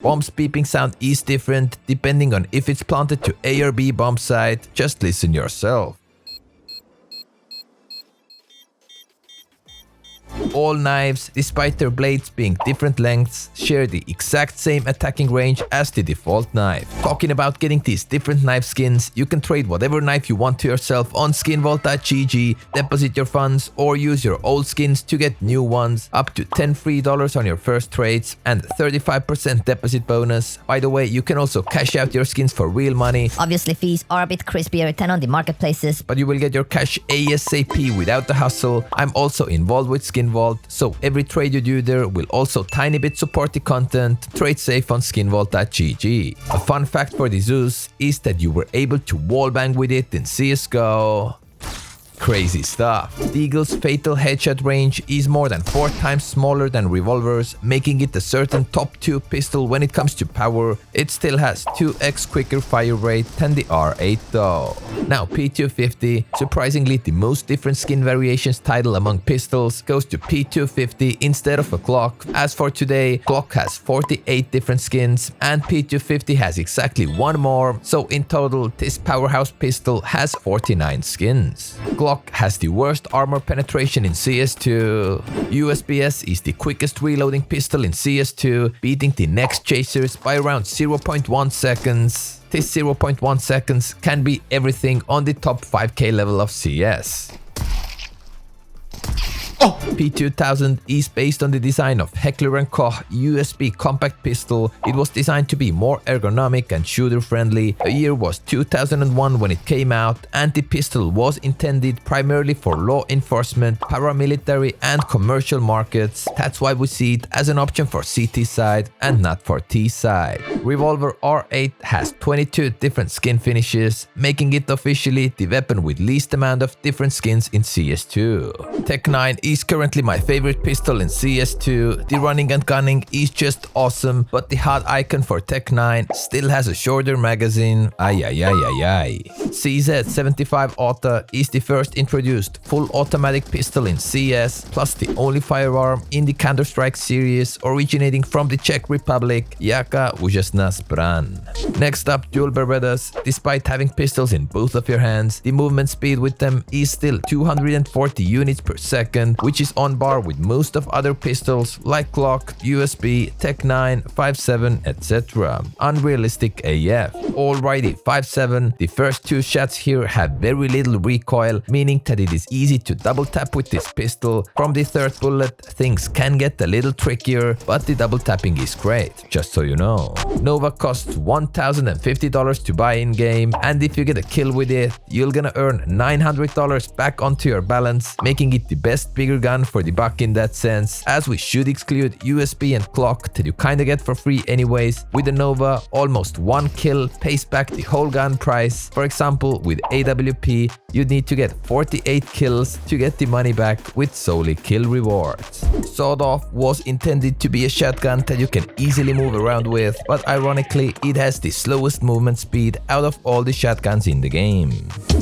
Bomb's beeping sound is different depending on if it's planted to A or B bomb site, just listen yourself. All knives, despite their blades being different lengths, share the exact same attacking range as the default knife. Talking about getting these different knife skins, you can trade whatever knife you want to yourself on skinvault.gg, deposit your funds, or use your old skins to get new ones, up to $10 free on your first trades, and 35% deposit bonus. By the way, you can also cash out your skins for real money. Obviously, fees are a bit crispier than on the marketplaces, but you will get your cash ASAP without the hustle. I'm also involved with Skinvault, so every trade you do there will also tiny bit support the content. Trade safe on skinvault.gg. A fun fact for the Zeus is that you were able to wallbang with it in CSGO. Crazy stuff. The Eagle's fatal headshot range is more than 4 times smaller than revolvers, making it a certain top 2 pistol when it comes to power. It still has 2x quicker fire rate than the R8 though. Now P250, surprisingly the most different skin variations title among pistols, goes to P250 instead of a Glock. As for today, Glock has 48 different skins and P250 has exactly 1 more, so in total this powerhouse pistol has 49 skins. Glock has the worst armor penetration in CS2. USBS is the quickest reloading pistol in CS2, beating the next chasers by around 0.1 seconds. This 0.1 seconds can be everything on the top 5k level of CS. P2000 is based on the design of Heckler & Koch USB compact pistol. It was designed to be more ergonomic and shooter friendly. The year was 2001 when it came out, and the pistol was intended primarily for law enforcement, paramilitary and commercial markets. That's why we see it as an option for CT side and not for T side. Revolver R8 has 22 different skin finishes, making it officially the weapon with least amount of different skins in CS2. Tech 9 is currently my favorite pistol in CS2. The running and gunning is just awesome, but the hot icon for Tech 9 still has a shorter magazine. CZ75 Auto is the first introduced full automatic pistol in CS, plus the only firearm in the Counter-Strike series originating from the Czech Republic. Jaka úžasná zbraň. Next up, dual Berettas. Despite having pistols in both of your hands, the movement speed with them is still 240 units per second, which is on par with most of other pistols like Glock, USB, Tech 9, 5.7, etc. Unrealistic AF. Alrighty, 5.7. The first 2 shots here have very little recoil, meaning that it is easy to double tap with this pistol. From the third bullet, things can get a little trickier, but the double tapping is great, just so you know. Nova costs $1,050 to buy in game, and if you get a kill with it, you're gonna earn $900 back onto your balance, making it the best bigger gun for the buck in that sense, as we should exclude USB and Glock that you kinda get for free anyways. With the Nova, almost 1 kill pays back the whole gun price. For example, with AWP, you'd need to get 48 kills to get the money back with solely kill rewards. Sawed Off was intended to be a shotgun that you can easily move around with, but ironically, it has the slowest movement speed out of all the shotguns in the game.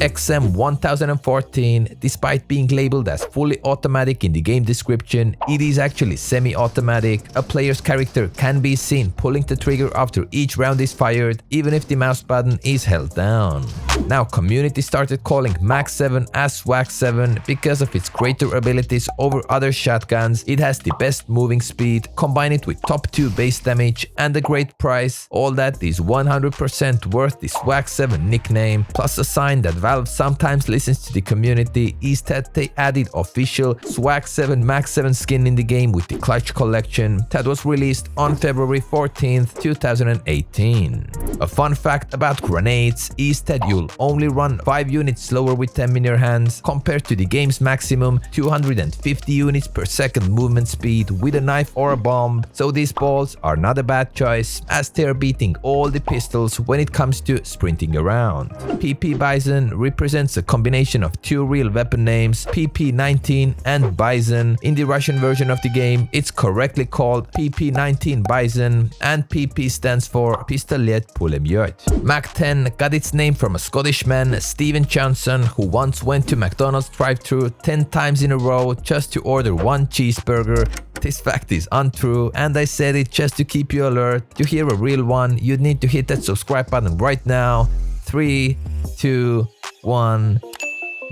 XM 1014, despite being labeled as fully automatic in the game description, it is actually semi-automatic. A player's character can be seen pulling the trigger after each round is fired, even if the mouse button is held down. Now, community started calling Max 7 as Swag 7 because of its greater abilities over other shotguns. It has the best moving speed, combine it with top 2 base damage and a great price. All that is 100% worth the Swag 7 nickname. Plus, a sign that Valve sometimes listens to the community is that they added official Swag 7 Max 7 skin in the game with the Clutch collection that was released on February 14th, 2018. A fun fact about grenades is that you'll only run 5 units slower with them in your hands compared to the game's maximum 250 units per second movement speed with a knife or a bomb, so these balls are not a bad choice as they are beating all the pistols when it comes to sprinting around. PP Bison represents a combination of 2 real weapon names, PP-19 and Bison. In the Russian version of the game, it's correctly called PP-19 Bison, and PP stands for Pistolet Pulemyot. Mac-10 got its name from a Scottish man, Stephen Johnson, who once went to McDonald's drive-thru 10 times in a row just to order 1 cheeseburger. This fact is untrue, and I said it just to keep you alert. To hear a real one, you'd need to hit that subscribe button right now. 3, 2, 1.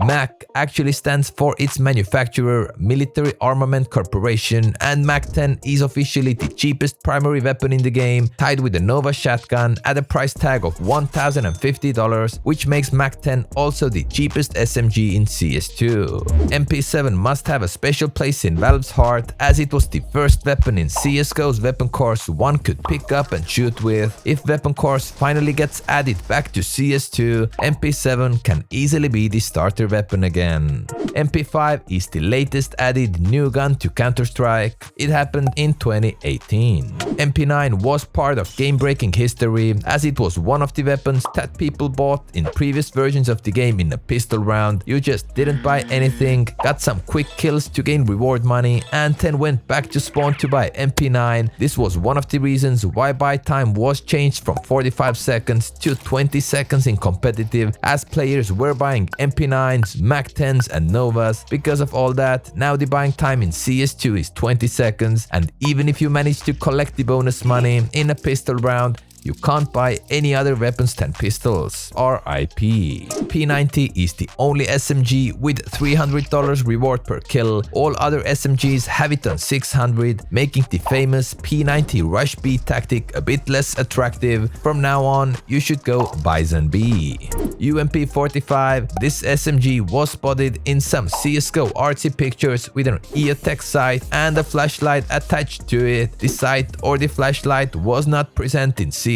MAC actually stands for its manufacturer, Military Armament Corporation, and MAC-10 is officially the cheapest primary weapon in the game, tied with the Nova shotgun at a price tag of $1,050, which makes MAC-10 also the cheapest SMG in CS2. MP7 must have a special place in Valve's heart, as it was the first weapon in CSGO's weapon course one could pick up and shoot with. If weapon course finally gets added back to CS2, MP7 can easily be the starter weapon again. MP5 is the latest added new gun to Counter-Strike. It happened in 2018. MP9 was part of game-breaking history, as it was one of the weapons that people bought in previous versions of the game in a pistol round. You just didn't buy anything, got some quick kills to gain reward money, and then went back to spawn to buy MP9. This was one of the reasons why buy time was changed from 45 seconds to 20 seconds in competitive, as players were buying MP9s, MAC-10s and Novas. Because of all that, now the buying time in CS2 is 20 seconds, and even if you manage to collect the bonus money in a pistol round, you can't buy any other weapons than pistols. RIP. P90 is the only SMG with $300 reward per kill. All other SMGs have it on $600, making the famous P90 Rush B tactic a bit less attractive. From now on, you should go Bison B. UMP45. This SMG was spotted in some CSGO artsy pictures with an EOTech sight and a flashlight attached to it. The sight or the flashlight was not present in CSGO,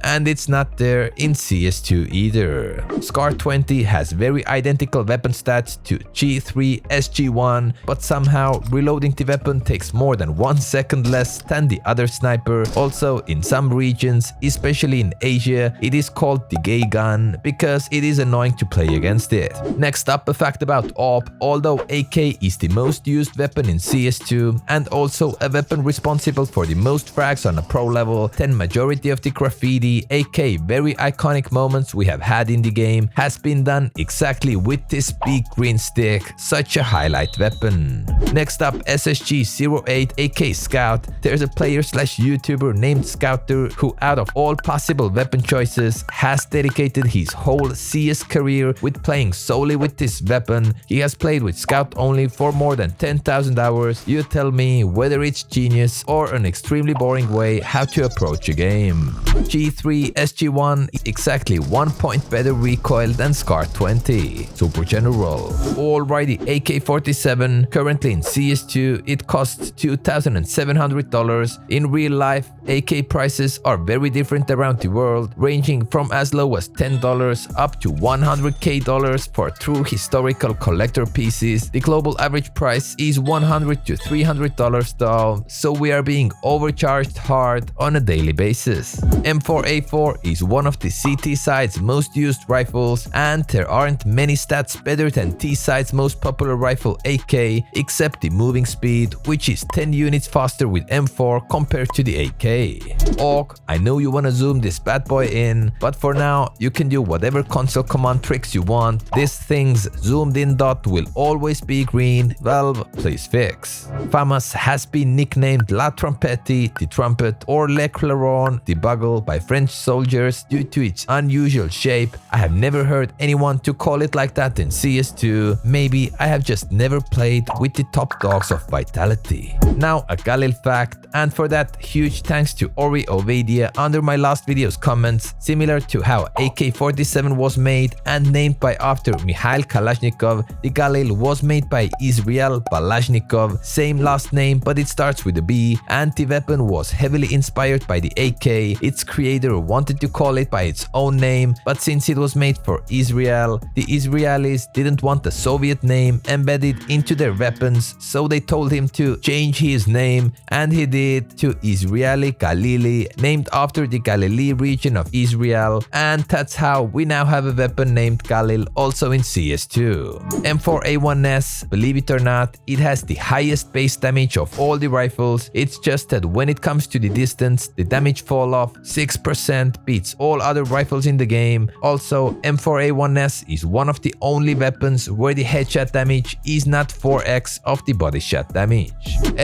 and it's not there in CS2 either. SCAR-20 has very identical weapon stats to G3 SG1, but somehow reloading the weapon takes more than 1 second less than the other sniper. Also, in some regions, especially in Asia, it is called the gay gun because it is annoying to play against it. Next up, a fact about AWP. Although AK is the most used weapon in CS2 and also a weapon responsible for the most frags on a pro level, then majority of the graffiti, AK very iconic moments we have had in the game has been done exactly with this big green stick, such a highlight weapon. Next up, SSG08 AK Scout. There's a player/YouTuber named Scouter who, out of all possible weapon choices, has dedicated his whole CS career with playing solely with this weapon. He has played with Scout only for more than 10,000 hours. You tell me whether it's genius or an extremely boring way how to approach a game. G3 SG1 is exactly 1 point better recoil than SCAR-20. Super general. Alrighty, AK-47. Currently in CS2, it costs $2,700. In real life, AK prices are very different around the world, ranging from as low as $10 up to $100k for true historical collector pieces. The global average price is $100 to $300 though, so we are being overcharged hard on a daily basis. M4A4 is one of the CT-side's most used rifles, and there aren't many stats better than T-side's most popular rifle AK, except the moving speed, which is 10 units faster with M4 compared to the AK. AUG, I know you wanna zoom this bad boy in, but for now, you can do whatever console command tricks you want. This thing's zoomed in dot will always be green. Valve, please fix. FAMAS has been nicknamed La Trompette, the trumpet, or Le Clairon, the bugle, by French soldiers due to its unusual shape. I have never heard anyone to call it like that in CS2. Maybe I have just never played with the top dogs of Vitality. Now a Galil fact, and for that huge thanks to Ori Ovadia under my last video's comments. Similar to how AK-47 was made and named by after Mikhail Kalashnikov, the Galil was made by Israel Balashnikov, same last name but it starts with a B, and the weapon was heavily inspired by the AK. Its creator wanted to call it by its own name, but since it was made for Israel, the Israelis didn't want the Soviet name embedded into their weapons, so they told him to change his name, and he did, to Israeli Galili, named after the Galilee region of Israel, and that's how we now have a weapon named Galil also in CS2. M4A1S, believe it or not, it has the highest base damage of all the rifles. It's just that when it comes to the distance, the damage fall off off 6%, beats all other rifles in the game. Also, M4A1S is one of the only weapons where the headshot damage is not 4x of the body shot damage.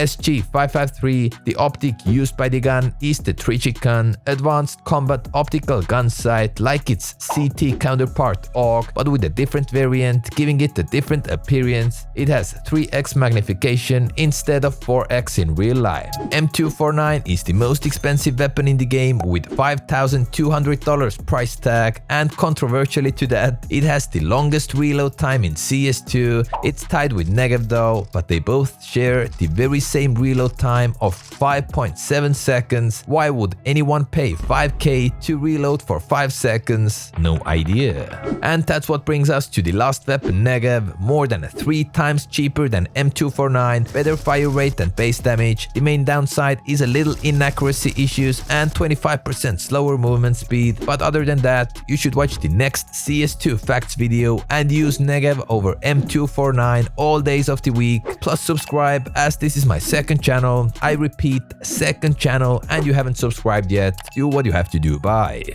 SG553, the optic used by the gun, is the Trigicon Advanced Combat Optical Gun Sight, like its CT counterpart AUG, but with a different variant, giving it a different appearance. It has 3x magnification instead of 4x in real life. M249 is the most expensive weapon in the game with $5,200 price tag, and controversially to that, it has the longest reload time in CS2. It's tied with Negev though, but they both share the very same reload time of 5.7 seconds. Why would anyone pay 5k to reload for 5 seconds? No idea. And that's what brings us to the last weapon, Negev. More than 3 times cheaper than M249, better fire rate than base damage. The main downside is a little inaccuracy issues and 25% slower movement speed, but other than that, you should watch the next CS2 facts video and use Negev over M249 all days of the week. Plus subscribe, as this is my second channel. I repeat, second channel, and you haven't subscribed yet. Do what you have to do. Bye.